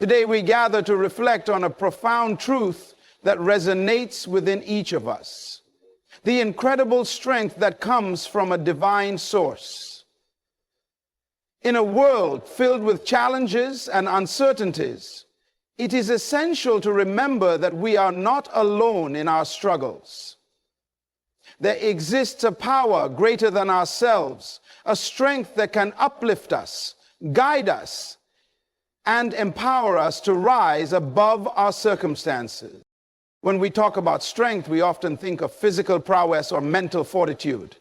Today we gather to reflect on a profound truth that resonates within each of us. The incredible strength that comes from a divine source. In a world filled with challenges and uncertainties, it is essential to remember that we are not alone in our struggles. There exists a power greater than ourselves, a strength that can uplift us, guide us, and empower us to rise above our circumstances. When we talk about strength, we often think of physical prowess or mental fortitude.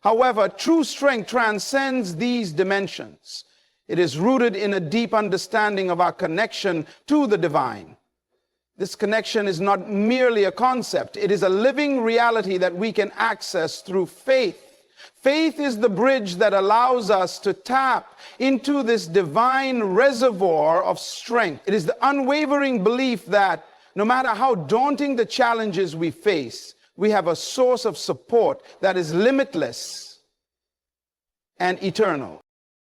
However, true strength transcends these dimensions. It is rooted in a deep understanding of our connection to the divine. This connection is not merely a concept. It is a living reality that we can access through faith. Faith is the bridge that allows us to tap into this divine reservoir of strength. It is the unwavering belief that no matter how daunting the challenges we face, we have a source of support that is limitless and eternal.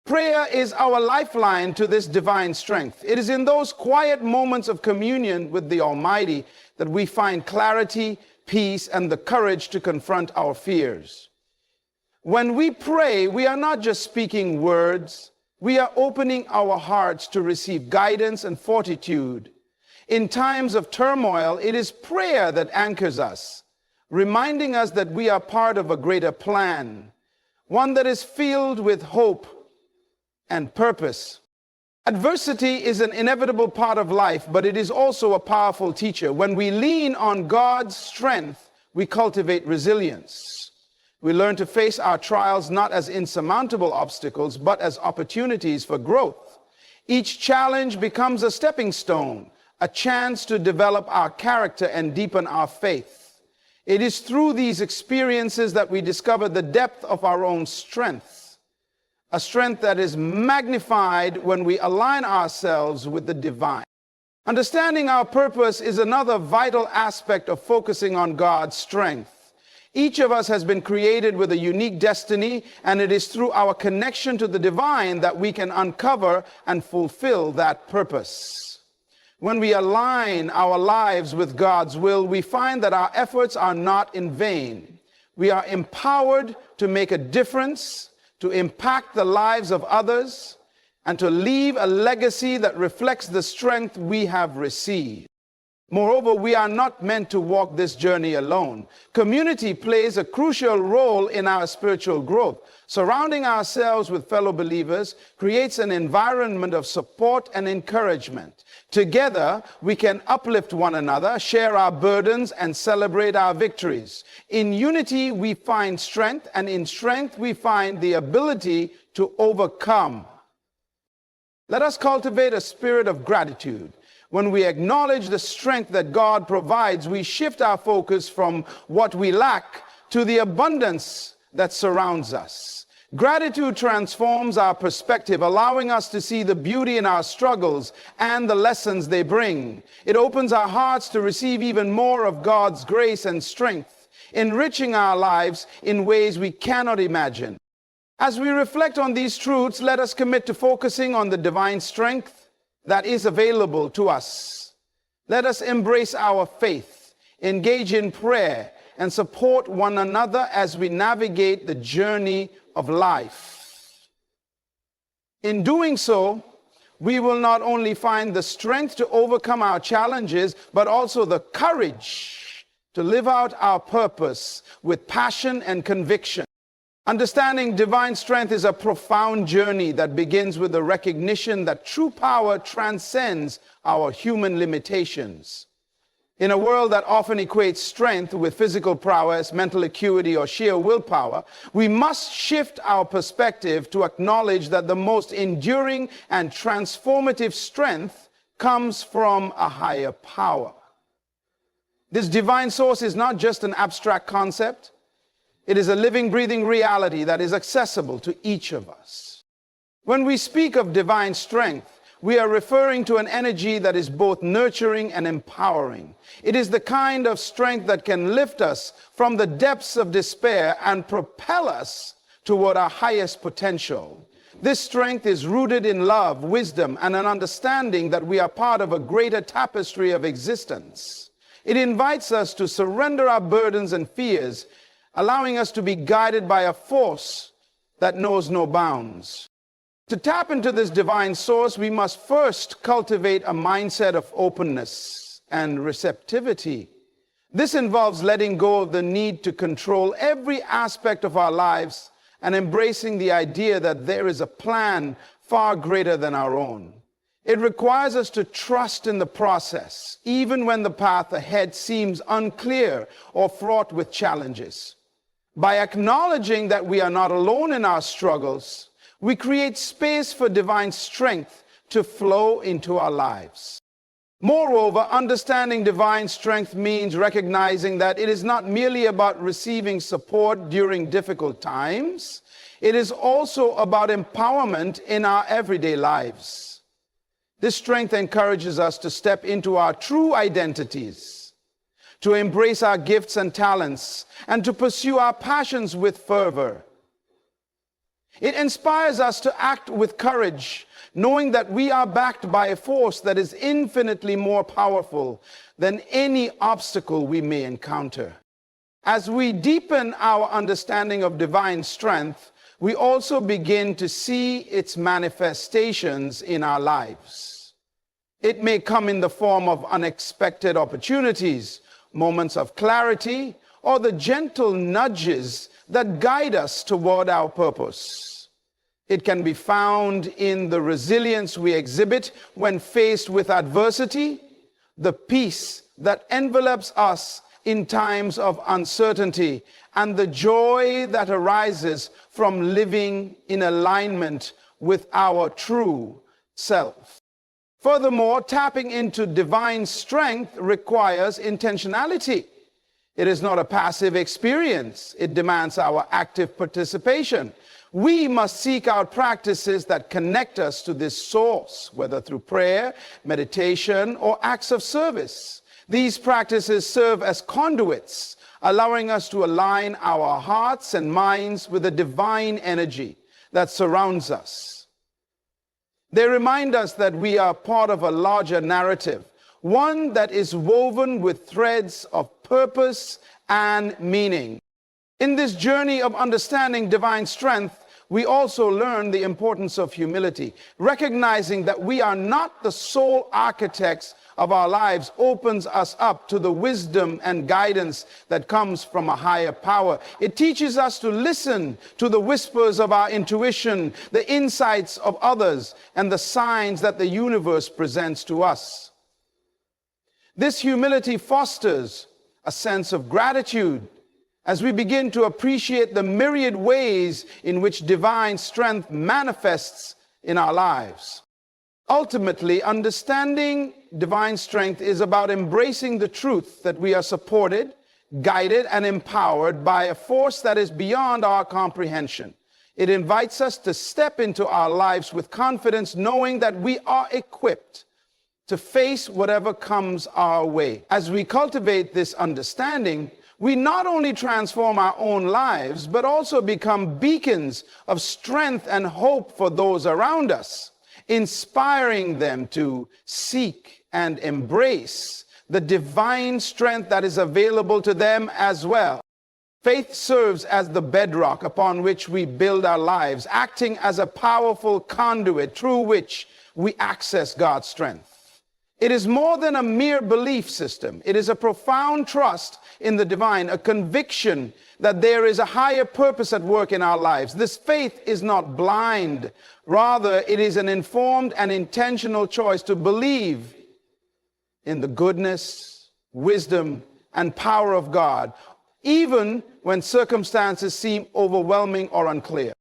Prayer is our lifeline to this divine strength. It is in those quiet moments of communion with the Almighty that we find clarity, peace, and the courage to confront our fears. When we pray, we are not just speaking words, we are opening our hearts to receive guidance and fortitude. In times of turmoil, it is prayer that anchors us, reminding us that we are part of a greater plan, one that is filled with hope and purpose. Adversity is an inevitable part of life, but it is also a powerful teacher. When we lean on God's strength, we cultivate resilience. We learn to face our trials not as insurmountable obstacles, but as opportunities for growth. Each challenge becomes a stepping stone, a chance to develop our character and deepen our faith. It is through these experiences that we discover the depth of our own strength, a strength that is magnified when we align ourselves with the divine. Understanding our purpose is another vital aspect of focusing on God's strength. Each of us has been created with a unique destiny, and it is through our connection to the divine that we can uncover and fulfill that purpose. When we align our lives with God's will, we find that our efforts are not in vain. We are empowered to make a difference, to impact the lives of others, and to leave a legacy that reflects the strength we have received. Moreover, we are not meant to walk this journey alone. Community plays a crucial role in our spiritual growth. Surrounding ourselves with fellow believers creates an environment of support and encouragement. Together, we can uplift one another, share our burdens, and celebrate our victories. In unity, we find strength, and in strength, we find the ability to overcome. Let us cultivate a spirit of gratitude. When we acknowledge the strength that God provides, we shift our focus from what we lack to the abundance that surrounds us. Gratitude transforms our perspective, allowing us to see the beauty in our struggles and the lessons they bring. It opens our hearts to receive even more of God's grace and strength, enriching our lives in ways we cannot imagine. As we reflect on these truths, let us commit to focusing on the divine strength that is available to us. Let us embrace our faith, engage in prayer, and support one another as we navigate the journey of life. In doing so, we will not only find the strength to overcome our challenges, but also the courage to live out our purpose with passion and conviction. Understanding divine strength is a profound journey that begins with the recognition that true power transcends our human limitations. In a world that often equates strength with physical prowess, mental acuity, or sheer willpower, we must shift our perspective to acknowledge that the most enduring and transformative strength comes from a higher power. This divine source is not just an abstract concept. It is a living, breathing reality that is accessible to each of us. When we speak of divine strength, we are referring to an energy that is both nurturing and empowering. It is the kind of strength that can lift us from the depths of despair and propel us toward our highest potential. This strength is rooted in love, wisdom, and an understanding that we are part of a greater tapestry of existence. It invites us to surrender our burdens and fears, allowing us to be guided by a force that knows no bounds. To tap into this divine source, we must first cultivate a mindset of openness and receptivity. This involves letting go of the need to control every aspect of our lives and embracing the idea that there is a plan far greater than our own. It requires us to trust in the process, even when the path ahead seems unclear or fraught with challenges. By acknowledging that we are not alone in our struggles, we create space for divine strength to flow into our lives. Moreover, understanding divine strength means recognizing that it is not merely about receiving support during difficult times. It is also about empowerment in our everyday lives. This strength encourages us to step into our true identities, to embrace our gifts and talents, and to pursue our passions with fervor. It inspires us to act with courage, knowing that we are backed by a force that is infinitely more powerful than any obstacle we may encounter. As we deepen our understanding of divine strength, we also begin to see its manifestations in our lives. It may come in the form of unexpected opportunities, moments of clarity, or the gentle nudges that guide us toward our purpose. It can be found in the resilience we exhibit when faced with adversity, the peace that envelops us in times of uncertainty, and the joy that arises from living in alignment with our true self. Furthermore, tapping into divine strength requires intentionality. It is not a passive experience. It demands our active participation. We must seek out practices that connect us to this source, whether through prayer, meditation, or acts of service. These practices serve as conduits, allowing us to align our hearts and minds with the divine energy that surrounds us. They remind us that we are part of a larger narrative, one that is woven with threads of purpose and meaning. In this journey of understanding divine strength, we also learn the importance of humility. Recognizing that we are not the sole architects of our lives opens us up to the wisdom and guidance that comes from a higher power. It teaches us to listen to the whispers of our intuition, the insights of others, and the signs that the universe presents to us. This humility fosters a sense of gratitude as we begin to appreciate the myriad ways in which divine strength manifests in our lives. Ultimately, understanding divine strength is about embracing the truth that we are supported, guided, and empowered by a force that is beyond our comprehension. It invites us to step into our lives with confidence, knowing that we are equipped to face whatever comes our way. As we cultivate this understanding, we not only transform our own lives, but also become beacons of strength and hope for those around us, inspiring them to seek and embrace the divine strength that is available to them as well. Faith serves as the bedrock upon which we build our lives, acting as a powerful conduit through which we access God's strength. It is more than a mere belief system. It is a profound trust in the divine, a conviction that there is a higher purpose at work in our lives. This faith is not blind. Rather, it is an informed and intentional choice to believe in the goodness, wisdom, and power of God, even when circumstances seem overwhelming or unclear.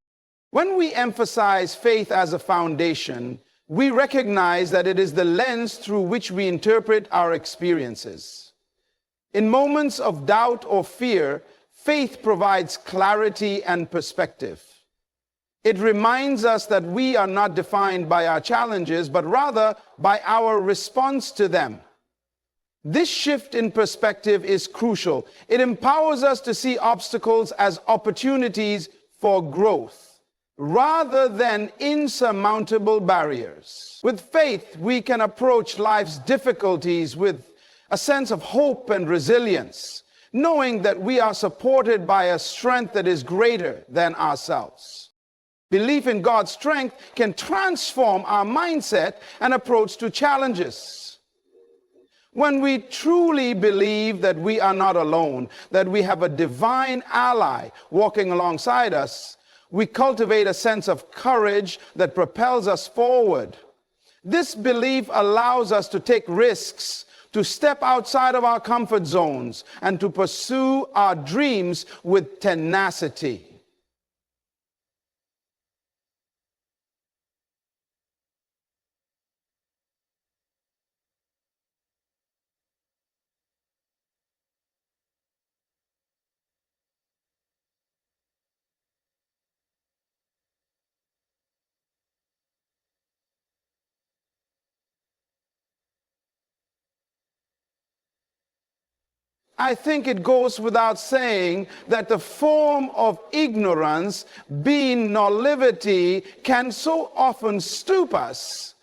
When we emphasize faith as a foundation, we recognize that it is the lens through which we interpret our experiences. In moments of doubt or fear, faith provides clarity and perspective. It reminds us that we are not defined by our challenges, but rather by our response to them. This shift in perspective is crucial. It empowers us to see obstacles as opportunities for growth rather than insurmountable barriers. With faith, we can approach life's difficulties with a sense of hope and resilience, knowing that we are supported by a strength that is greater than ourselves. Belief in God's strength can transform our mindset and approach to challenges. When we truly believe that we are not alone, that we have a divine ally walking alongside us, we cultivate a sense of courage that propels us forward. This belief allows us to take risks, to step outside of our comfort zones, and to pursue our dreams with tenacity. I think it goes without saying that the form of ignorance, being naivety, can so often stoop us.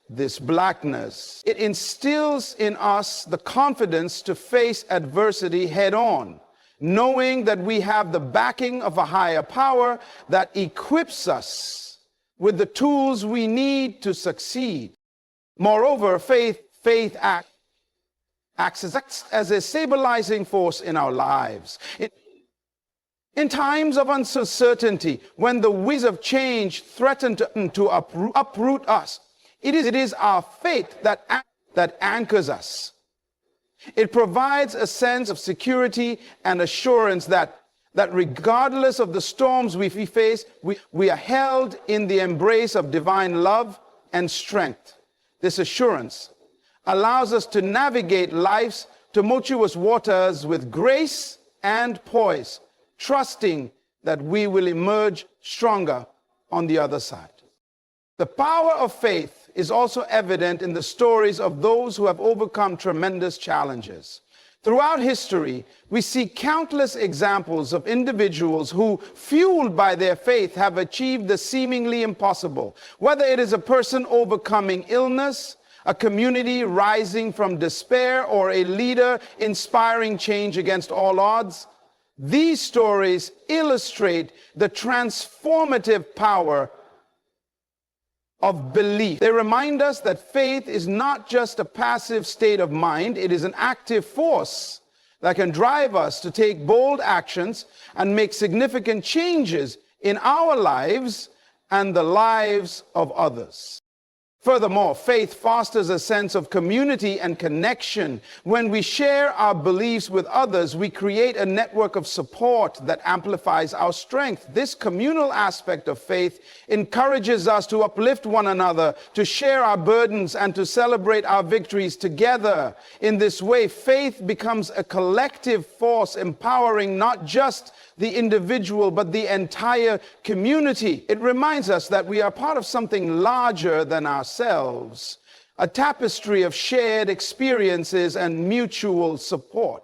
This blackness, it instills in us the confidence to face adversity head on, knowing that we have the backing of a higher power that equips us with the tools we need to succeed. Moreover, faith acts as a stabilizing force in our lives. In times of uncertainty, when the winds of change threaten to uproot us, it is our faith that anchors us. It provides a sense of security and assurance that regardless of the storms we face, we are held in the embrace of divine love and strength. This assurance allows us to navigate life's tumultuous waters with grace and poise, trusting that we will emerge stronger on the other side. The power of faith is also evident in the stories of those who have overcome tremendous challenges. Throughout history, we see countless examples of individuals who, fueled by their faith, have achieved the seemingly impossible. Whether it is a person overcoming illness, a community rising from despair, or a leader inspiring change against all odds, these stories illustrate the transformative power of belief. They remind us that faith is not just a passive state of mind, it is an active force that can drive us to take bold actions and make significant changes in our lives and the lives of others. Furthermore, faith fosters a sense of community and connection. When we share our beliefs with others, we create a network of support that amplifies our strength. This communal aspect of faith encourages us to uplift one another, to share our burdens, and to celebrate our victories together. In this way, faith becomes a collective force, empowering not just the individual, but the entire community. It reminds us that we are part of something larger than ourselves, a tapestry of shared experiences and mutual support.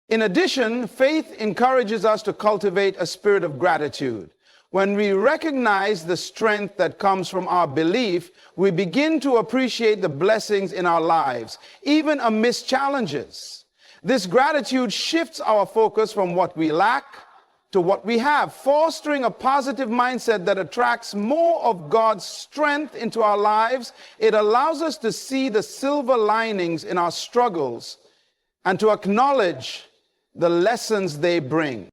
In addition, faith encourages us to cultivate a spirit of gratitude. When we recognize the strength that comes from our belief, we begin to appreciate the blessings in our lives, even amidst challenges. This gratitude shifts our focus from what we lack to what we have, fostering a positive mindset that attracts more of God's strength into our lives. It allows us to see the silver linings in our struggles and to acknowledge the lessons they bring.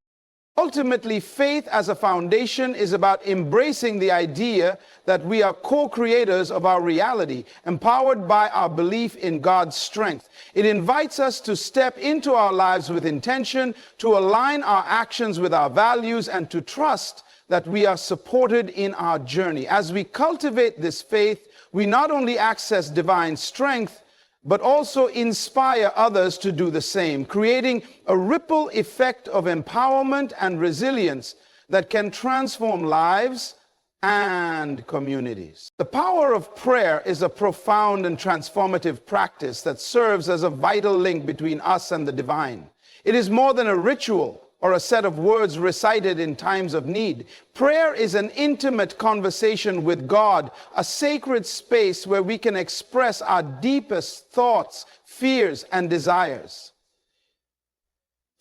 Ultimately, faith as a foundation is about embracing the idea that we are co-creators of our reality, empowered by our belief in God's strength. It invites us to step into our lives with intention, to align our actions with our values, and to trust that we are supported in our journey. As we cultivate this faith, we not only access divine strength, but also inspire others to do the same, creating a ripple effect of empowerment and resilience that can transform lives and communities. The power of prayer is a profound and transformative practice that serves as a vital link between us and the divine. It is more than a ritual. or a set of words recited in times of need. Prayer is an intimate conversation with God, a sacred space where we can express our deepest thoughts, fears, and desires.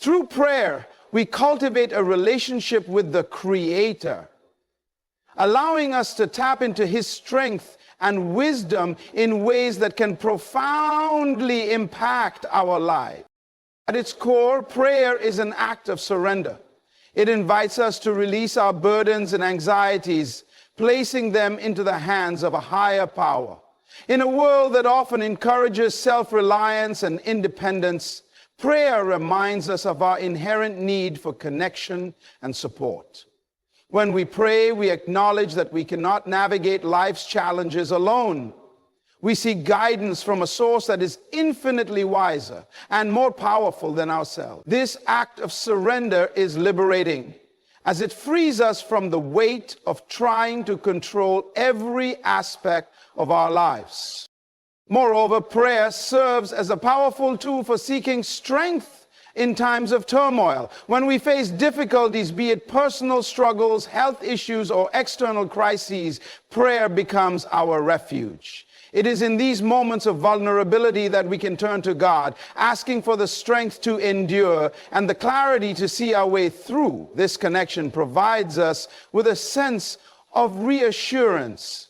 Through prayer, we cultivate a relationship with the Creator, allowing us to tap into His strength and wisdom in ways that can profoundly impact our lives. At its core, prayer is an act of surrender. It invites us to release our burdens and anxieties, placing them into the hands of a higher power. In a world that often encourages self-reliance and independence, prayer reminds us of our inherent need for connection and support. When we pray, we acknowledge that we cannot navigate life's challenges alone. We seek guidance from a source that is infinitely wiser and more powerful than ourselves. This act of surrender is liberating, as it frees us from the weight of trying to control every aspect of our lives. Moreover, prayer serves as a powerful tool for seeking strength in times of turmoil. When we face difficulties, be it personal struggles, health issues, or external crises, prayer becomes our refuge. It is in these moments of vulnerability that we can turn to God, asking for the strength to endure and the clarity to see our way through. This connection provides us with a sense of reassurance,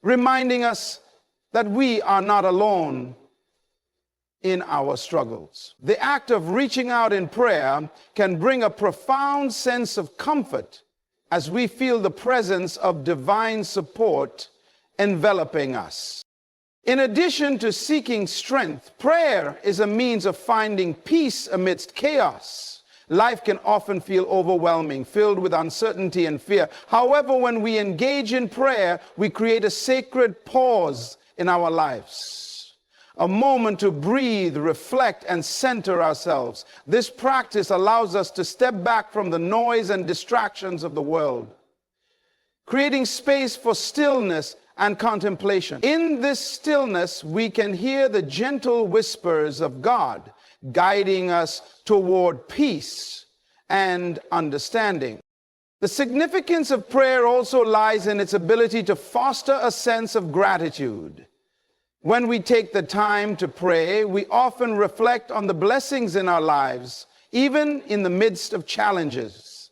reminding us that we are not alone in our struggles. The act of reaching out in prayer can bring a profound sense of comfort as we feel the presence of divine support enveloping us. In addition to seeking strength, prayer is a means of finding peace amidst chaos. Life can often feel overwhelming, filled with uncertainty and fear. However, when we engage in prayer, we create a sacred pause in our lives, a moment to breathe, reflect, and center ourselves. This practice allows us to step back from the noise and distractions of the world, creating space for stillness and contemplation. In this stillness, we can hear the gentle whispers of God, guiding us toward peace and understanding. The significance of prayer also lies in its ability to foster a sense of gratitude. When we take the time to pray, we often reflect on the blessings in our lives, even in the midst of challenges.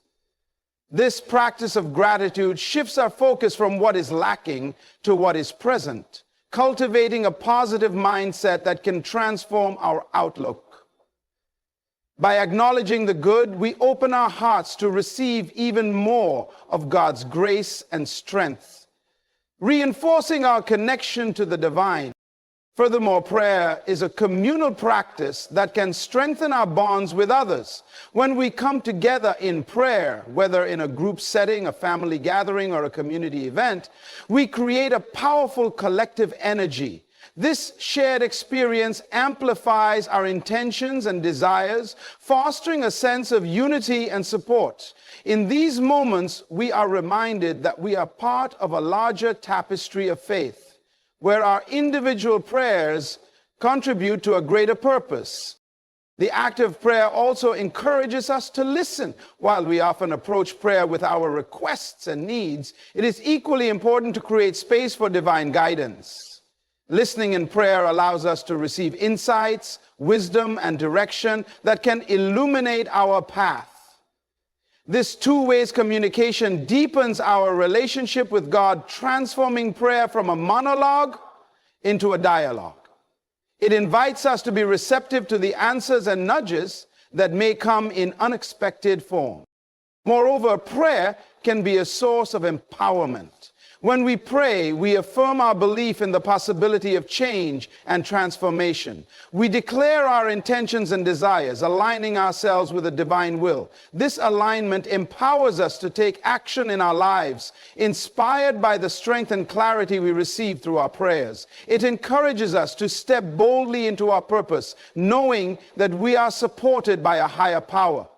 This practice of gratitude shifts our focus from what is lacking to what is present, cultivating a positive mindset that can transform our outlook. By acknowledging the good, we open our hearts to receive even more of God's grace and strength, reinforcing our connection to the divine. Furthermore, prayer is a communal practice that can strengthen our bonds with others. When we come together in prayer, whether in a group setting, a family gathering, or a community event, we create a powerful collective energy. This shared experience amplifies our intentions and desires, fostering a sense of unity and support. In these moments, we are reminded that we are part of a larger tapestry of faith, where our individual prayers contribute to a greater purpose. The act of prayer also encourages us to listen. While we often approach prayer with our requests and needs, it is equally important to create space for divine guidance. Listening in prayer allows us to receive insights, wisdom, and direction that can illuminate our path. This two-way communication deepens our relationship with God, transforming prayer from a monologue into a dialogue. It invites us to be receptive to the answers and nudges that may come in unexpected form. Moreover, prayer can be a source of empowerment. When we pray, we affirm our belief in the possibility of change and transformation. We declare our intentions and desires, aligning ourselves with the divine will. This alignment empowers us to take action in our lives, inspired by the strength and clarity we receive through our prayers. It encourages us to step boldly into our purpose, knowing that we are supported by a higher power.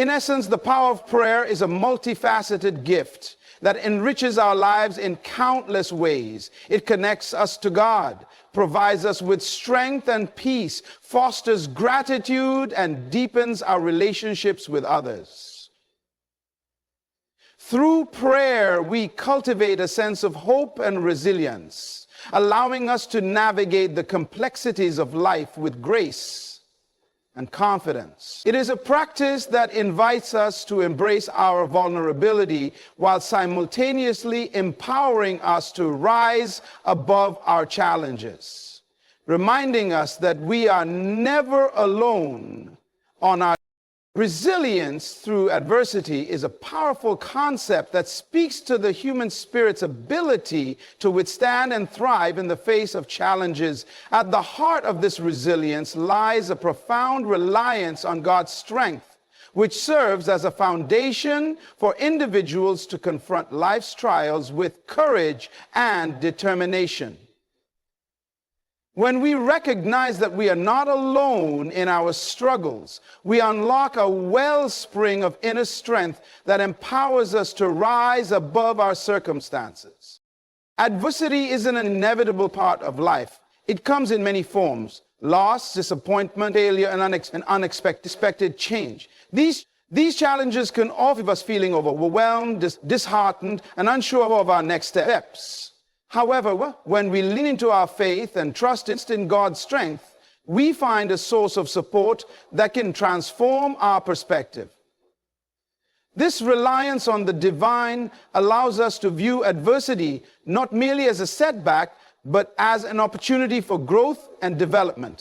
In essence, the power of prayer is a multifaceted gift that enriches our lives in countless ways. It connects us to God, provides us with strength and peace, fosters gratitude, and deepens our relationships with others. Through prayer, we cultivate a sense of hope and resilience, allowing us to navigate the complexities of life with grace and confidence. It is a practice that invites us to embrace our vulnerability while simultaneously empowering us to rise above our challenges, reminding us that we are never alone on our resilience through adversity is a powerful concept that speaks to the human spirit's ability to withstand and thrive in the face of challenges. At the heart of this resilience lies a profound reliance on God's strength, which serves as a foundation for individuals to confront life's trials with courage and determination. When we recognize that we are not alone in our struggles, we unlock a wellspring of inner strength that empowers us to rise above our circumstances. Adversity is an inevitable part of life. It comes in many forms: loss, disappointment, failure, and unexpected change. These challenges can often leave us feeling overwhelmed, disheartened, and unsure of our next steps. However, when we lean into our faith and trust in God's strength, we find a source of support that can transform our perspective. This reliance on the divine allows us to view adversity not merely as a setback, but as an opportunity for growth and development.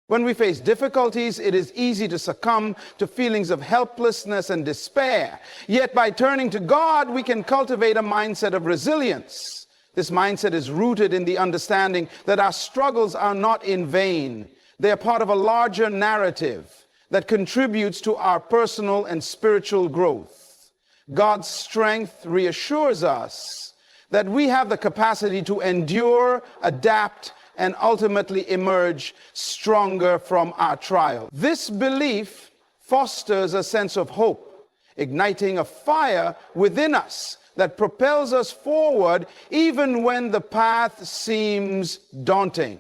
When we face difficulties, it is easy to succumb to feelings of helplessness and despair. Yet by turning to God, we can cultivate a mindset of resilience. This mindset is rooted in the understanding that our struggles are not in vain. They are part of a larger narrative that contributes to our personal and spiritual growth. God's strength reassures us that we have the capacity to endure, adapt, and ultimately emerge stronger from our trial. This belief fosters a sense of hope, igniting a fire within us that propels us forward even when the path seems daunting.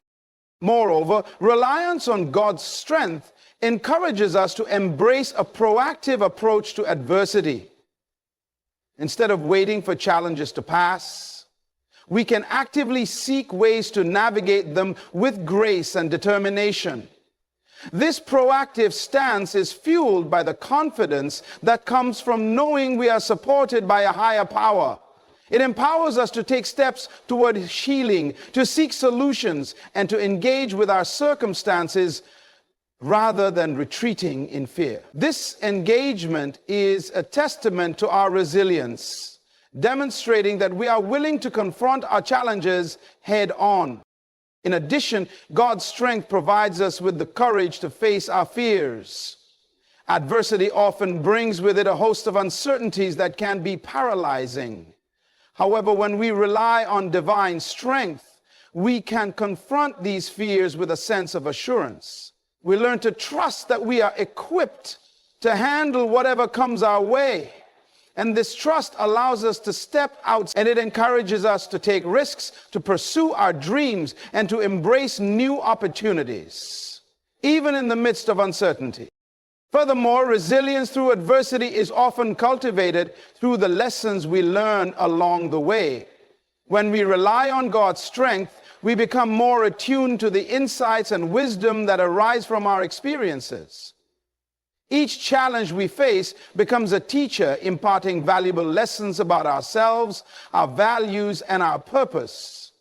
Moreover, reliance on God's strength encourages us to embrace a proactive approach to adversity. Instead of waiting for challenges to pass, we can actively seek ways to navigate them with grace and determination. This proactive stance is fueled by the confidence that comes from knowing we are supported by a higher power. It empowers us to take steps toward healing, to seek solutions, and to engage with our circumstances rather than retreating in fear. This engagement is a testament to our resilience, demonstrating that we are willing to confront our challenges head on. In addition, God's strength provides us with the courage to face our fears. Adversity often brings with it a host of uncertainties that can be paralyzing. However, when we rely on divine strength, we can confront these fears with a sense of assurance. We learn to trust that we are equipped to handle whatever comes our way. And this trust allows us to step out, and it encourages us to take risks, to pursue our dreams, and to embrace new opportunities, even in the midst of uncertainty. Furthermore, resilience through adversity is often cultivated through the lessons we learn along the way. When we rely on God's strength, we become more attuned to the insights and wisdom that arise from our experiences. Each challenge we face becomes a teacher, imparting valuable lessons about ourselves, our values, and our purpose.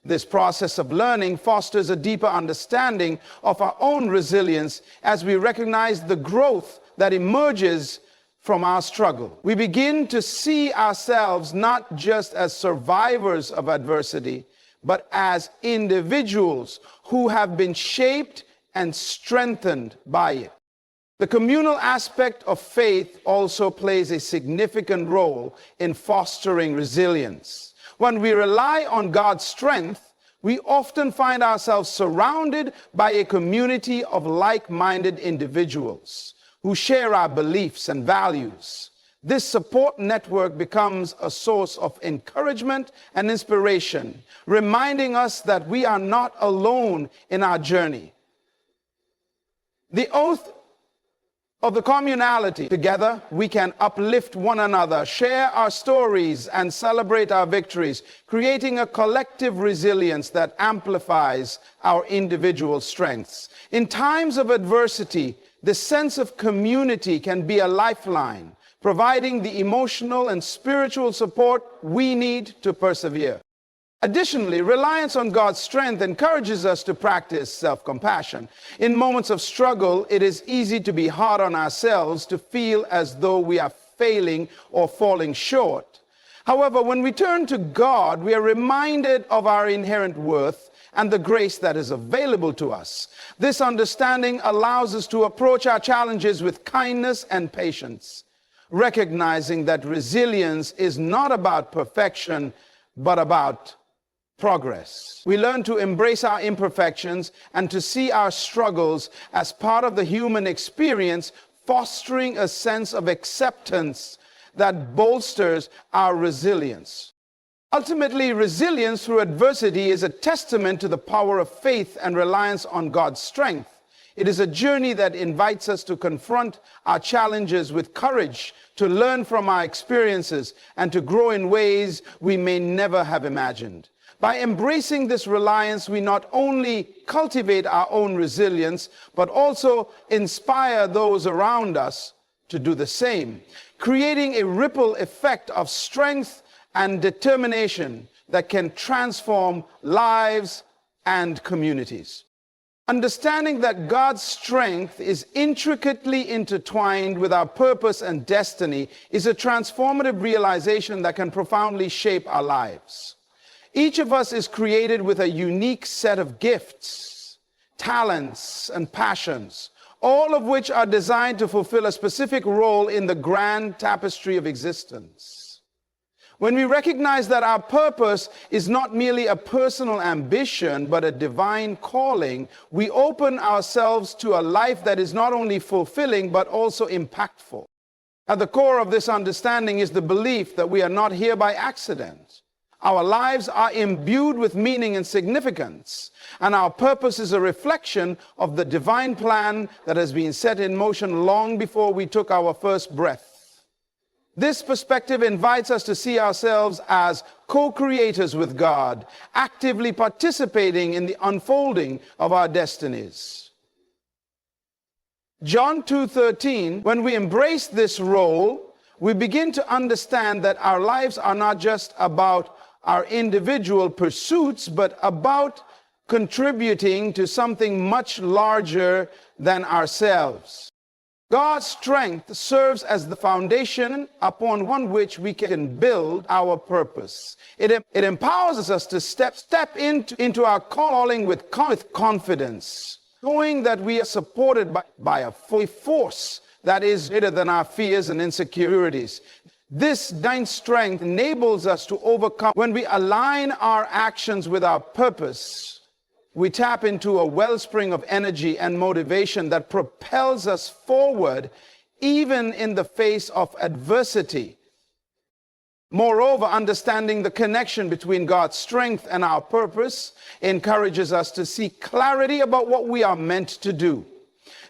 This process of learning fosters a deeper understanding of our own resilience as we recognize the growth that emerges from our struggle. We begin to see ourselves not just as survivors of adversity, but as individuals who have been shaped and strengthened by it. The communal aspect of faith also plays a significant role in fostering resilience. When we rely on God's strength, we often find ourselves surrounded by a community of like-minded individuals who share our beliefs and values. This support network becomes a source of encouragement and inspiration, reminding us that we are not alone in our journey. The oath of the communality. Together, we can uplift one another, share our stories, and celebrate our victories, creating a collective resilience that amplifies our individual strengths. In times of adversity, the sense of community can be a lifeline, providing the emotional and spiritual support we need to persevere. Additionally, reliance on God's strength encourages us to practice self-compassion. In moments of struggle, it is easy to be hard on ourselves, to feel as though we are failing or falling short. However, when we turn to God, we are reminded of our inherent worth and the grace that is available to us. This understanding allows us to approach our challenges with kindness and patience, recognizing that resilience is not about perfection, but about progress. We learn to embrace our imperfections and to see our struggles as part of the human experience, fostering a sense of acceptance that bolsters our resilience. Ultimately, resilience through adversity is a testament to the power of faith and reliance on God's strength. It is a journey that invites us to confront our challenges with courage, to learn from our experiences, and to grow in ways we may never have imagined. By embracing this reliance, we not only cultivate our own resilience, but also inspire those around us to do the same, creating a ripple effect of strength and determination that can transform lives and communities. Understanding that God's strength is intricately intertwined with our purpose and destiny is a transformative realization that can profoundly shape our lives. Each of us is created with a unique set of gifts, talents, and passions, all of which are designed to fulfill a specific role in the grand tapestry of existence. When we recognize that our purpose is not merely a personal ambition, but a divine calling, we open ourselves to a life that is not only fulfilling, but also impactful. At the core of this understanding is the belief that we are not here by accident. Our lives are imbued with meaning and significance, and our purpose is a reflection of the divine plan that has been set in motion long before we took our first breath. This perspective invites us to see ourselves as co-creators with God, actively participating in the unfolding of our destinies. John 2:13, when we embrace this role, we begin to understand that our lives are not just about our individual pursuits, but about contributing to something much larger than ourselves. God's strength serves as the foundation upon which we can build our purpose. It empowers us to step into our calling with confidence, knowing that we are supported by a force that is greater than our fears and insecurities. This divine strength enables us to overcome. When we align our actions with our purpose, we tap into a wellspring of energy and motivation that propels us forward, even in the face of adversity. Moreover, understanding the connection between God's strength and our purpose encourages us to seek clarity about what we are meant to do.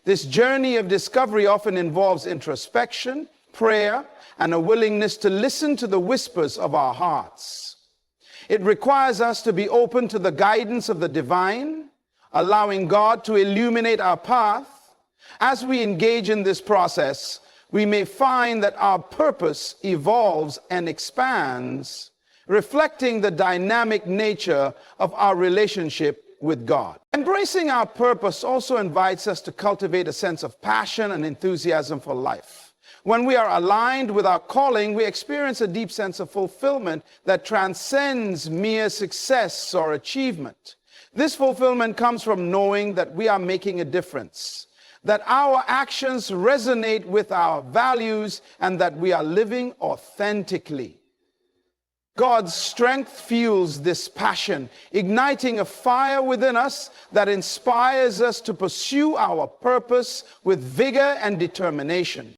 This journey of discovery often involves introspection, prayer, and a willingness to listen to the whispers of our hearts. It requires us to be open to the guidance of the divine, allowing God to illuminate our path. As we engage in this process, we may find that our purpose evolves and expands, reflecting the dynamic nature of our relationship with God. Embracing our purpose also invites us to cultivate a sense of passion and enthusiasm for life. When we are aligned with our calling, we experience a deep sense of fulfillment that transcends mere success or achievement. This fulfillment comes from knowing that we are making a difference, that our actions resonate with our values, and that we are living authentically. God's strength fuels this passion, igniting a fire within us that inspires us to pursue our purpose with vigor and determination.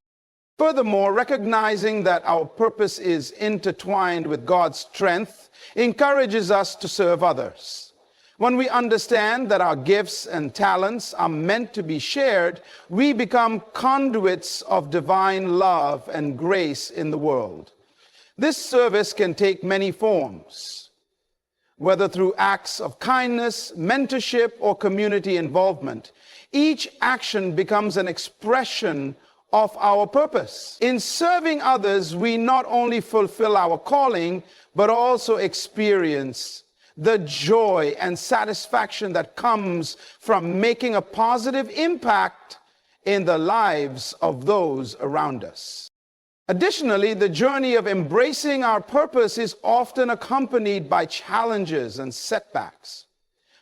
Furthermore, recognizing that our purpose is intertwined with God's strength encourages us to serve others. When we understand that our gifts and talents are meant to be shared, we become conduits of divine love and grace in the world. This service can take many forms, whether through acts of kindness, mentorship, or community involvement. Each action becomes an expression of our purpose. In serving others, we not only fulfill our calling, but also experience the joy and satisfaction that comes from making a positive impact in the lives of those around us. Additionally, the journey of embracing our purpose is often accompanied by challenges and setbacks.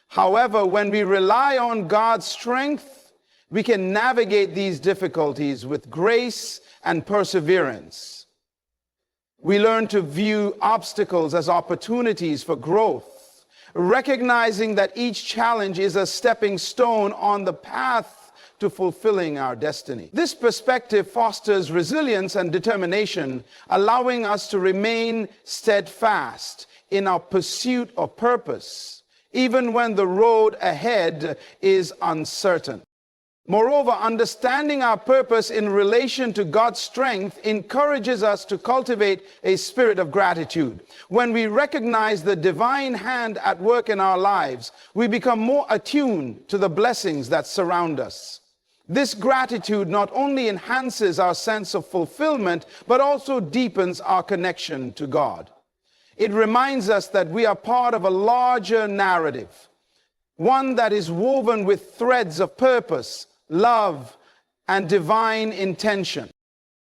However, when we rely on God's strength, we can navigate these difficulties with grace and perseverance. We learn to view obstacles as opportunities for growth, recognizing that each challenge is a stepping stone on the path to fulfilling our destiny. This perspective fosters resilience and determination, allowing us to remain steadfast in our pursuit of purpose, even when the road ahead is uncertain. Moreover, understanding our purpose in relation to God's strength encourages us to cultivate a spirit of gratitude. When we recognize the divine hand at work in our lives, we become more attuned to the blessings that surround us. This gratitude not only enhances our sense of fulfillment, but also deepens our connection to God. It reminds us that we are part of a larger narrative, one that is woven with threads of purpose, love, and divine intention.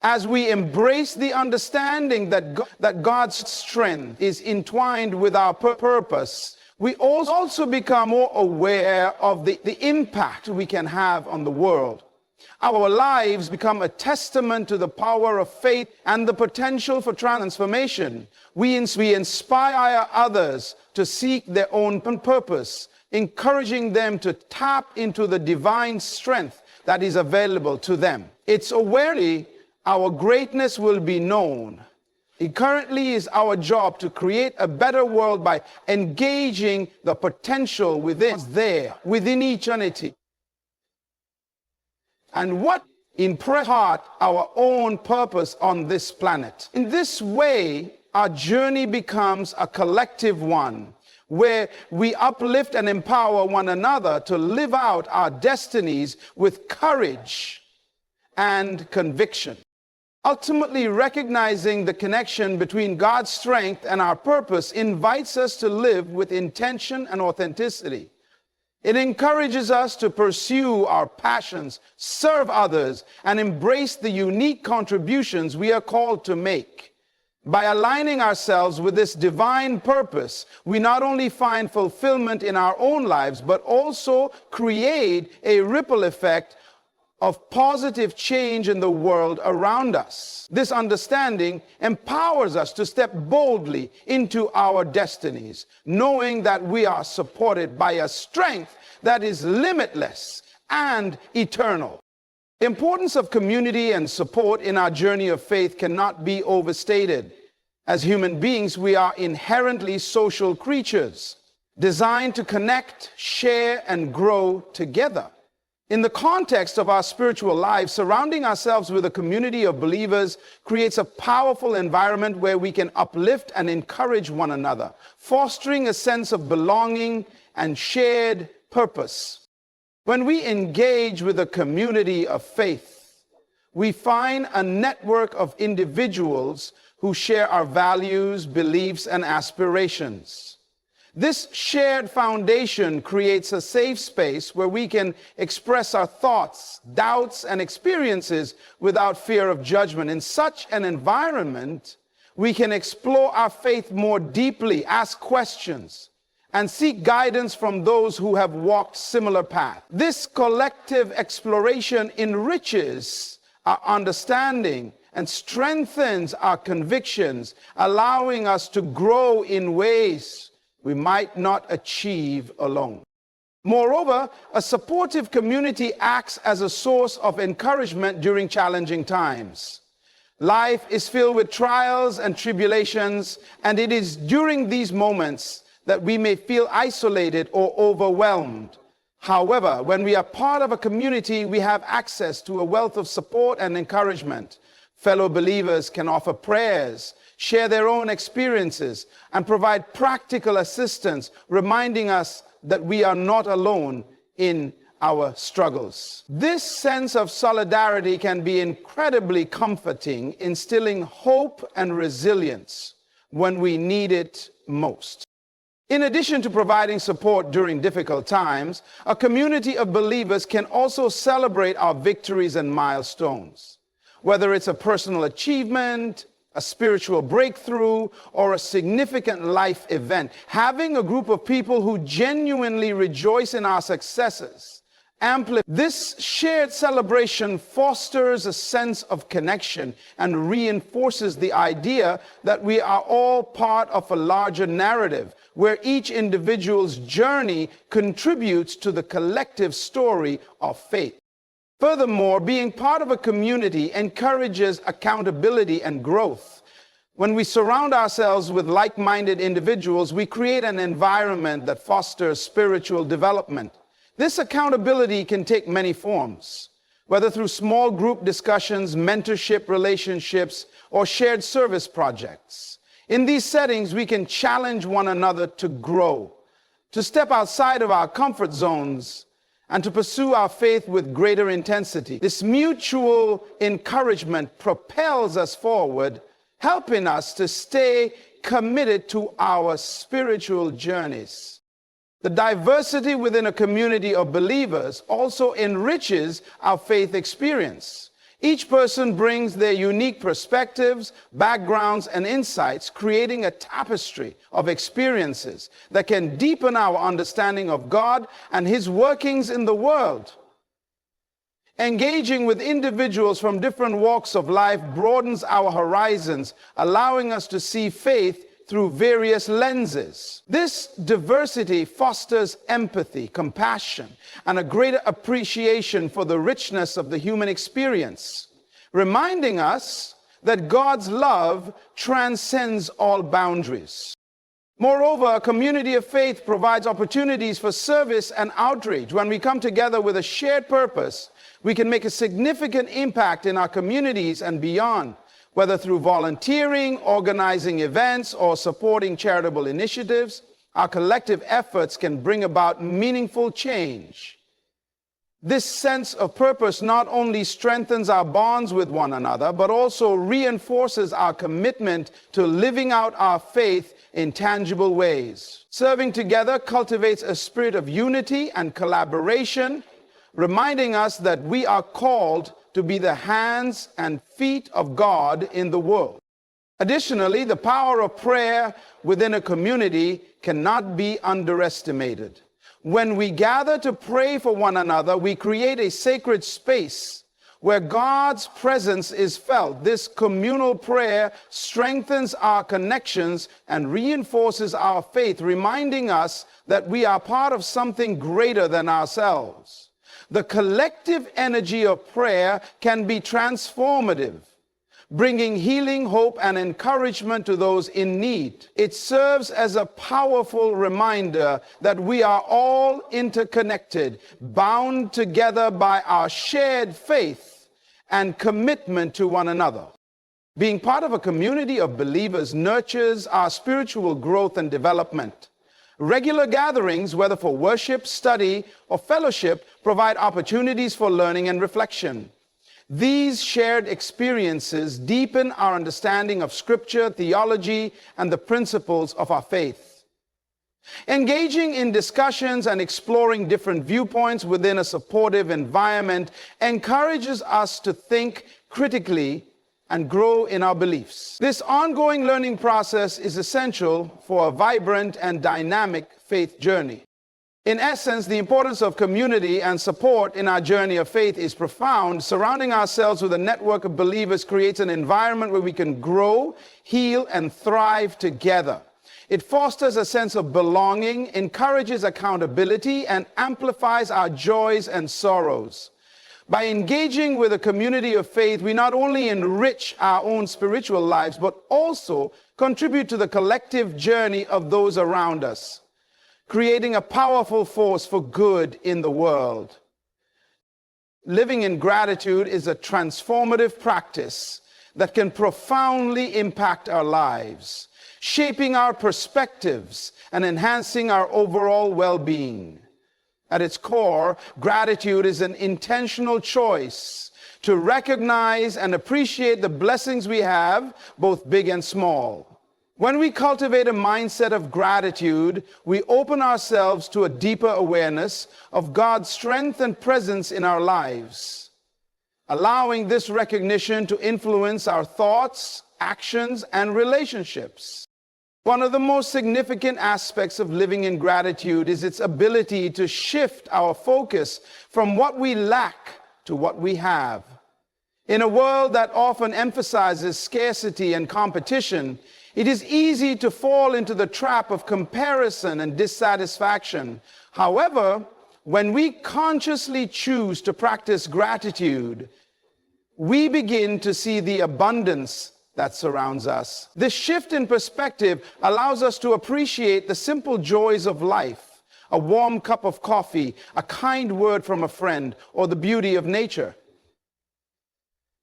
As we embrace the understanding that God's strength is entwined with our purpose, we also become more aware of the impact we can have on the world. Our lives become a testament to the power of faith and the potential for transformation. We inspire others to seek their own purpose, encouraging them to tap into the divine strength that is available to them. It's awareness our greatness will be known. It currently is our job to create a better world by engaging the potential within eternity. And what impart our own purpose on this planet. In this way, our journey becomes a collective one, where we uplift and empower one another to live out our destinies with courage and conviction. Ultimately, recognizing the connection between God's strength and our purpose invites us to live with intention and authenticity. It encourages us to pursue our passions, serve others, and embrace the unique contributions we are called to make. By aligning ourselves with this divine purpose, we not only find fulfillment in our own lives, but also create a ripple effect of positive change in the world around us. This understanding empowers us to step boldly into our destinies, knowing that we are supported by a strength that is limitless and eternal. The importance of community and support in our journey of faith cannot be overstated. As human beings, we are inherently social creatures, designed to connect, share, and grow together. In the context of our spiritual lives, surrounding ourselves with a community of believers creates a powerful environment where we can uplift and encourage one another, fostering a sense of belonging and shared purpose. When we engage with a community of faith, we find a network of individuals who share our values, beliefs, and aspirations. This shared foundation creates a safe space where we can express our thoughts, doubts, and experiences without fear of judgment. In such an environment, we can explore our faith more deeply, ask questions, and seek guidance from those who have walked similar paths. This collective exploration enriches our understanding and strengthens our convictions, allowing us to grow in ways we might not achieve alone. Moreover, a supportive community acts as a source of encouragement during challenging times. Life is filled with trials and tribulations, and it is during these moments that we may feel isolated or overwhelmed. However, when we are part of a community, we have access to a wealth of support and encouragement. Fellow believers can offer prayers, share their own experiences, and provide practical assistance, reminding us that we are not alone in our struggles. This sense of solidarity can be incredibly comforting, instilling hope and resilience when we need it most. In addition to providing support during difficult times, a community of believers can also celebrate our victories and milestones. Whether it's a personal achievement, a spiritual breakthrough, or a significant life event, having a group of people who genuinely rejoice in our successes, this shared celebration fosters a sense of connection and reinforces the idea that we are all part of a larger narrative where each individual's journey contributes to the collective story of faith. Furthermore, being part of a community encourages accountability and growth. When we surround ourselves with like-minded individuals, we create an environment that fosters spiritual development. This accountability can take many forms, whether through small group discussions, mentorship relationships, or shared service projects. In these settings, we can challenge one another to grow, to step outside of our comfort zones, and to pursue our faith with greater intensity. This mutual encouragement propels us forward, helping us to stay committed to our spiritual journeys. The diversity within a community of believers also enriches our faith experience. Each person brings their unique perspectives, backgrounds, and insights, creating a tapestry of experiences that can deepen our understanding of God and His workings in the world. Engaging with individuals from different walks of life broadens our horizons, allowing us to see faith through various lenses. This diversity fosters empathy, compassion, and a greater appreciation for the richness of the human experience, reminding us that God's love transcends all boundaries. Moreover, a community of faith provides opportunities for service and outreach. When we come together with a shared purpose, we can make a significant impact in our communities and beyond. Whether through volunteering, organizing events, or supporting charitable initiatives, our collective efforts can bring about meaningful change. This sense of purpose not only strengthens our bonds with one another, but also reinforces our commitment to living out our faith in tangible ways. Serving together cultivates a spirit of unity and collaboration, reminding us that we are called to be the hands and feet of God in the world. Additionally, the power of prayer within a community cannot be underestimated. When we gather to pray for one another, we create a sacred space where God's presence is felt. This communal prayer strengthens our connections and reinforces our faith, reminding us that we are part of something greater than ourselves. The collective energy of prayer can be transformative, bringing healing, hope, and encouragement to those in need. It serves as a powerful reminder that we are all interconnected, bound together by our shared faith and commitment to one another. Being part of a community of believers nurtures our spiritual growth and development. Regular gatherings, whether for worship, study, or fellowship, provide opportunities for learning and reflection. These shared experiences deepen our understanding of Scripture, theology, and the principles of our faith. Engaging in discussions and exploring different viewpoints within a supportive environment encourages us to think critically and grow in our beliefs. This ongoing learning process is essential for a vibrant and dynamic faith journey. In essence, the importance of community and support in our journey of faith is profound. Surrounding ourselves with a network of believers creates an environment where we can grow, heal, and thrive together. It fosters a sense of belonging, encourages accountability, and amplifies our joys and sorrows. By engaging with a community of faith, we not only enrich our own spiritual lives, but also contribute to the collective journey of those around us, creating a powerful force for good in the world. Living in gratitude is a transformative practice that can profoundly impact our lives, shaping our perspectives and enhancing our overall well-being. At its core, gratitude is an intentional choice to recognize and appreciate the blessings we have, both big and small. When we cultivate a mindset of gratitude, we open ourselves to a deeper awareness of God's strength and presence in our lives, allowing this recognition to influence our thoughts, actions, and relationships. One of the most significant aspects of living in gratitude is its ability to shift our focus from what we lack to what we have. In a world that often emphasizes scarcity and competition, it is easy to fall into the trap of comparison and dissatisfaction. However, when we consciously choose to practice gratitude, we begin to see the abundance that surrounds us. This shift in perspective allows us to appreciate the simple joys of life, a warm cup of coffee, a kind word from a friend, or the beauty of nature.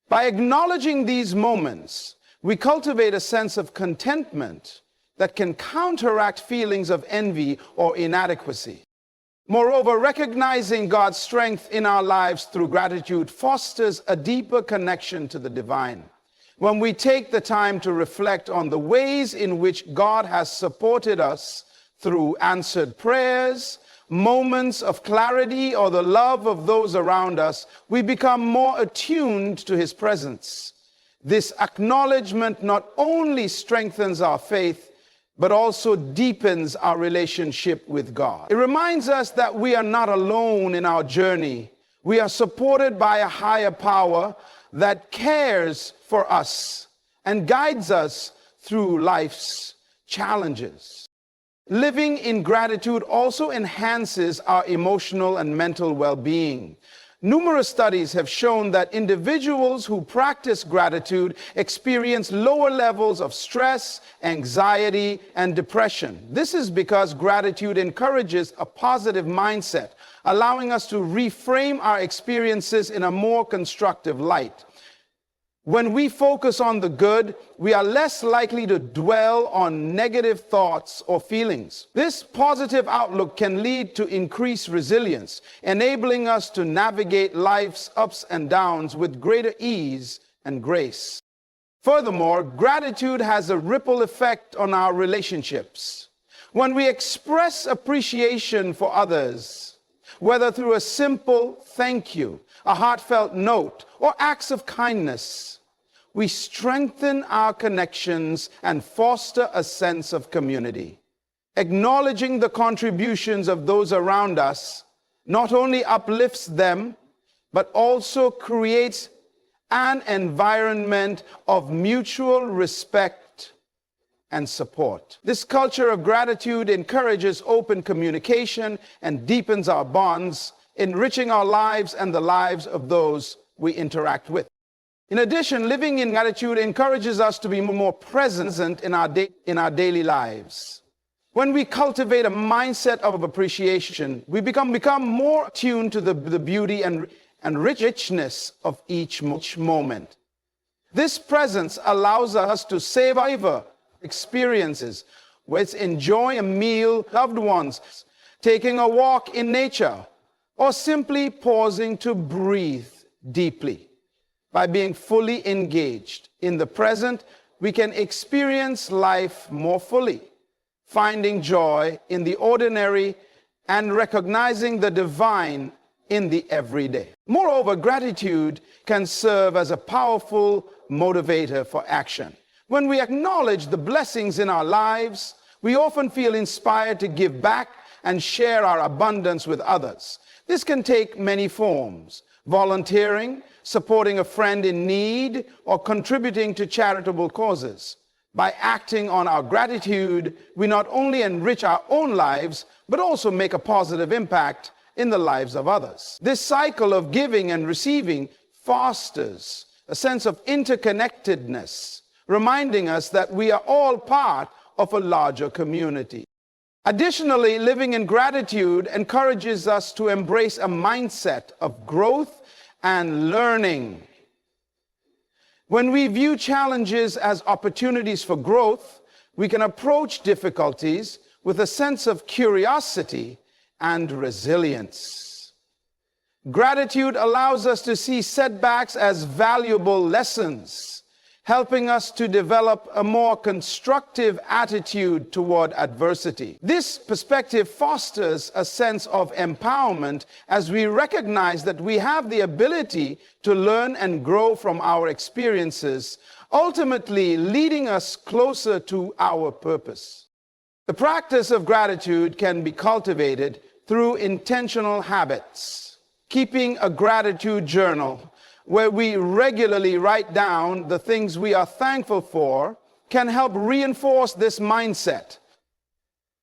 By acknowledging these moments, we cultivate a sense of contentment that can counteract feelings of envy or inadequacy. Moreover, recognizing God's strength in our lives through gratitude fosters a deeper connection to the divine. When we take the time to reflect on the ways in which God has supported us through answered prayers, moments of clarity, or the love of those around us, we become more attuned to His presence. This acknowledgement not only strengthens our faith, but also deepens our relationship with God. It reminds us that we are not alone in our journey. We are supported by a higher power that cares for us and guides us through life's challenges. Living in gratitude also enhances our emotional and mental well-being. Numerous studies have shown that individuals who practice gratitude experience lower levels of stress, anxiety, and depression. This is because gratitude encourages a positive mindset, allowing us to reframe our experiences in a more constructive light. When we focus on the good, we are less likely to dwell on negative thoughts or feelings. This positive outlook can lead to increased resilience, enabling us to navigate life's ups and downs with greater ease and grace. Furthermore, gratitude has a ripple effect on our relationships. When we express appreciation for others, whether through a simple thank you, a heartfelt note, or acts of kindness, we strengthen our connections and foster a sense of community. Acknowledging the contributions of those around us not only uplifts them, but also creates an environment of mutual respect and support. This culture of gratitude encourages open communication and deepens our bonds, enriching our lives and the lives of those we interact with. In addition, living in gratitude encourages us to be more present in our daily lives. When we cultivate a mindset of appreciation, we become more attuned to the beauty and richness of each moment. This presence allows us to savor experiences, whether it's enjoying a meal with loved ones, taking a walk in nature, or simply pausing to breathe deeply. By being fully engaged in the present, we can experience life more fully, finding joy in the ordinary and recognizing the divine in the everyday. Moreover, gratitude can serve as a powerful motivator for action. When we acknowledge the blessings in our lives, we often feel inspired to give back and share our abundance with others. This can take many forms: volunteering, supporting a friend in need, or contributing to charitable causes. By acting on our gratitude, we not only enrich our own lives, but also make a positive impact in the lives of others. This cycle of giving and receiving fosters a sense of interconnectedness, reminding us that we are all part of a larger community. Additionally, living in gratitude encourages us to embrace a mindset of growth and learning. When we view challenges as opportunities for growth, we can approach difficulties with a sense of curiosity and resilience. Gratitude allows us to see setbacks as valuable lessons, helping us to develop a more constructive attitude toward adversity. This perspective fosters a sense of empowerment as we recognize that we have the ability to learn and grow from our experiences, ultimately leading us closer to our purpose. The practice of gratitude can be cultivated through intentional habits. Keeping a gratitude journal where we regularly write down the things we are thankful for can help reinforce this mindset.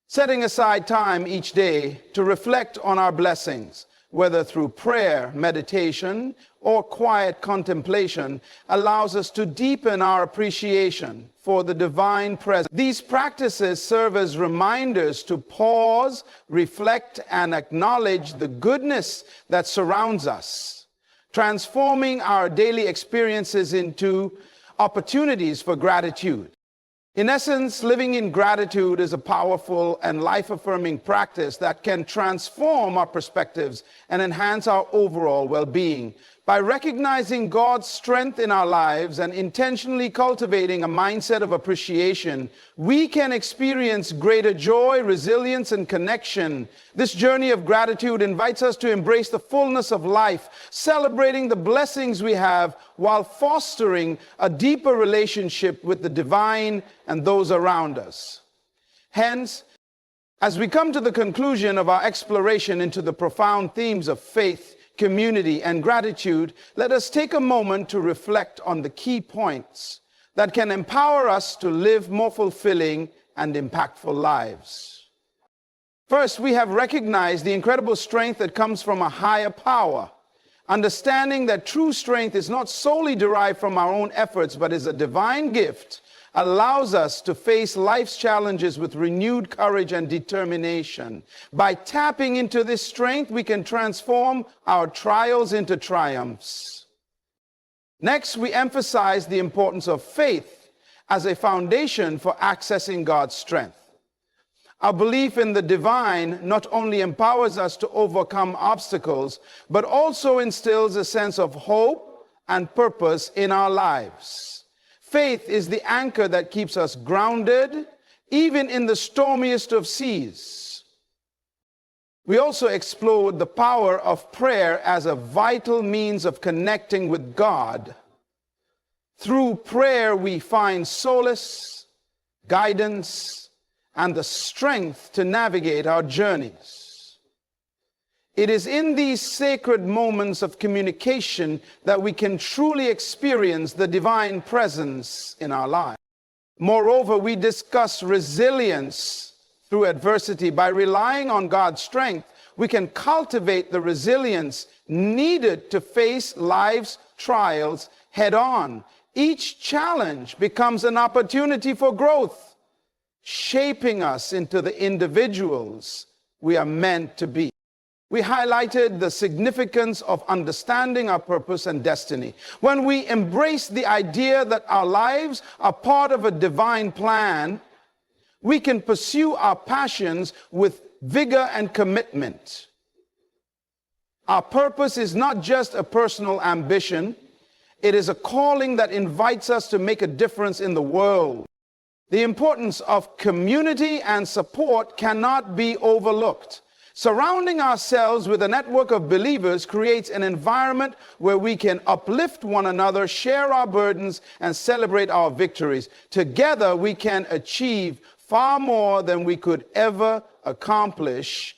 Setting aside time each day to reflect on our blessings, whether through prayer, meditation, or quiet contemplation, allows us to deepen our appreciation for the divine presence. These practices serve as reminders to pause, reflect, and acknowledge the goodness that surrounds us, transforming our daily experiences into opportunities for gratitude. In essence, living in gratitude is a powerful and life-affirming practice that can transform our perspectives and enhance our overall well-being. By recognizing God's strength in our lives and intentionally cultivating a mindset of appreciation, we can experience greater joy, resilience, and connection. This journey of gratitude invites us to embrace the fullness of life, celebrating the blessings we have while fostering a deeper relationship with the divine and those around us. Hence, as we come to the conclusion of our exploration into the profound themes of faith, community, and gratitude, let us take a moment to reflect on the key points that can empower us to live more fulfilling and impactful lives. First, we have recognized the incredible strength that comes from a higher power. Understanding that true strength is not solely derived from our own efforts, but is a divine gift, allows us to face life's challenges with renewed courage and determination. By tapping into this strength, we can transform our trials into triumphs. Next, we emphasize the importance of faith as a foundation for accessing God's strength. Our belief in the divine not only empowers us to overcome obstacles, but also instills a sense of hope and purpose in our lives. Faith is the anchor that keeps us grounded, even in the stormiest of seas. We also explored the power of prayer as a vital means of connecting with God. Through prayer, we find solace, guidance, and the strength to navigate our journeys. It is in these sacred moments of communication that we can truly experience the divine presence in our lives. Moreover, we discuss resilience through adversity. By relying on God's strength, we can cultivate the resilience needed to face life's trials head on. Each challenge becomes an opportunity for growth, shaping us into the individuals we are meant to be. We highlighted the significance of understanding our purpose and destiny. When we embrace the idea that our lives are part of a divine plan, we can pursue our passions with vigor and commitment. Our purpose is not just a personal ambition, it is a calling that invites us to make a difference in the world. The importance of community and support cannot be overlooked. Surrounding ourselves with a network of believers creates an environment where we can uplift one another, share our burdens, and celebrate our victories. Together, we can achieve far more than we could ever accomplish.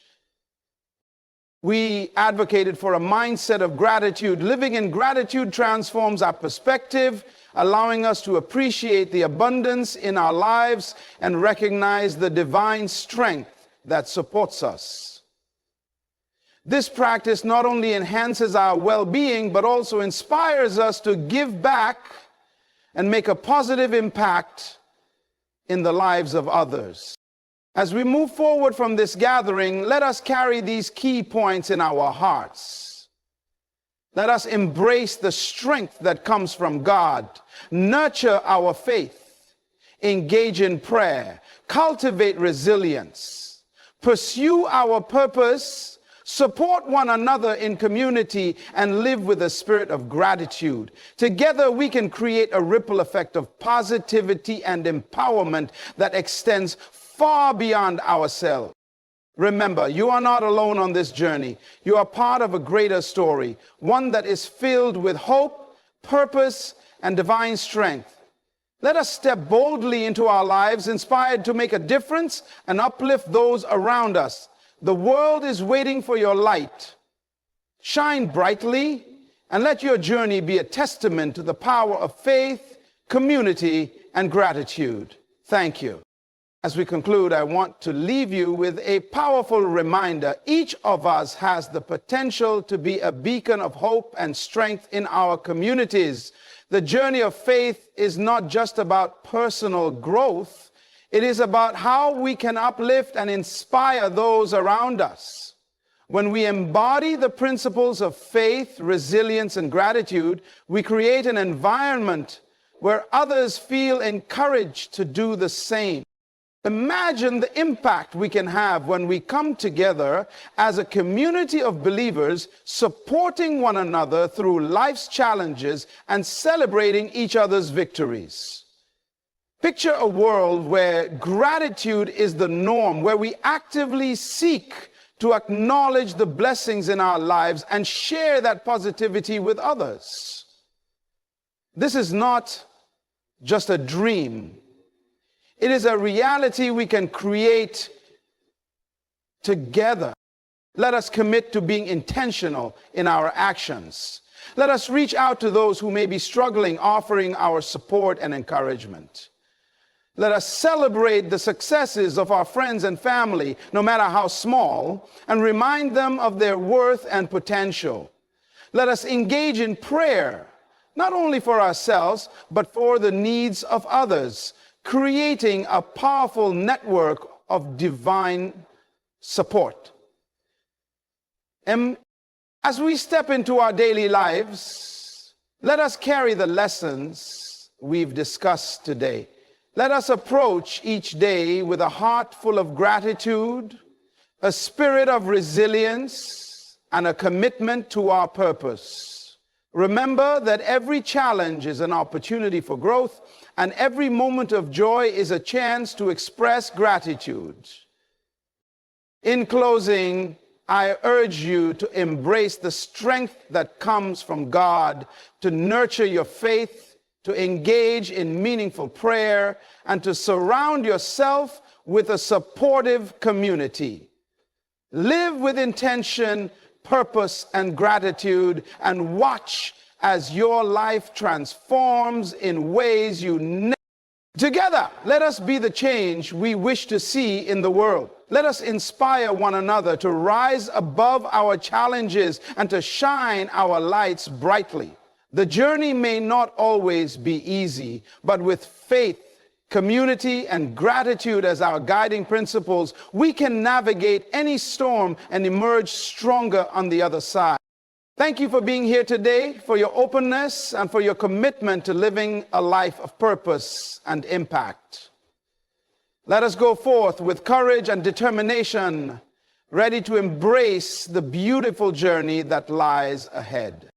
We advocated for a mindset of gratitude. Living in gratitude transforms our perspective, allowing us to appreciate the abundance in our lives and recognize the divine strength that supports us. This practice not only enhances our well-being, but also inspires us to give back and make a positive impact in the lives of others. As we move forward from this gathering, let us carry these key points in our hearts. Let us embrace the strength that comes from God, nurture our faith, engage in prayer, cultivate resilience, pursue our purpose, support one another in community, and live with a spirit of gratitude. Together, we can create a ripple effect of positivity and empowerment that extends far beyond ourselves. Remember, you are not alone on this journey. You are part of a greater story, one that is filled with hope, purpose, and divine strength. Let us step boldly into our lives, inspired to make a difference and uplift those around us. The world is waiting for your light. Shine brightly, and let your journey be a testament to the power of faith, community, and gratitude. Thank you. As we conclude, I want to leave you with a powerful reminder. Each of us has the potential to be a beacon of hope and strength in our communities. The journey of faith is not just about personal growth. It is about how we can uplift and inspire those around us. When we embody the principles of faith, resilience, and gratitude, we create an environment where others feel encouraged to do the same. Imagine the impact we can have when we come together as a community of believers, supporting one another through life's challenges and celebrating each other's victories. Picture a world where gratitude is the norm, where we actively seek to acknowledge the blessings in our lives and share that positivity with others. This is not just a dream. It is a reality we can create together. Let us commit to being intentional in our actions. Let us reach out to those who may be struggling, offering our support and encouragement. Let us celebrate the successes of our friends and family, no matter how small, and remind them of their worth and potential. Let us engage in prayer, not only for ourselves, but for the needs of others, creating a powerful network of divine support. And as we step into our daily lives, let us carry the lessons we've discussed today. Let us approach each day with a heart full of gratitude, a spirit of resilience, and a commitment to our purpose. Remember that every challenge is an opportunity for growth, and every moment of joy is a chance to express gratitude. In closing, I urge you to embrace the strength that comes from God, to nurture your faith, to engage in meaningful prayer, and to surround yourself with a supportive community. Live with intention, purpose, and gratitude, and watch as your life transforms in ways you never. Together, let us be the change we wish to see in the world. Let us inspire one another to rise above our challenges and to shine our lights brightly. The journey may not always be easy, but with faith, community, and gratitude as our guiding principles, we can navigate any storm and emerge stronger on the other side. Thank you for being here today, for your openness, and for your commitment to living a life of purpose and impact. Let us go forth with courage and determination, ready to embrace the beautiful journey that lies ahead.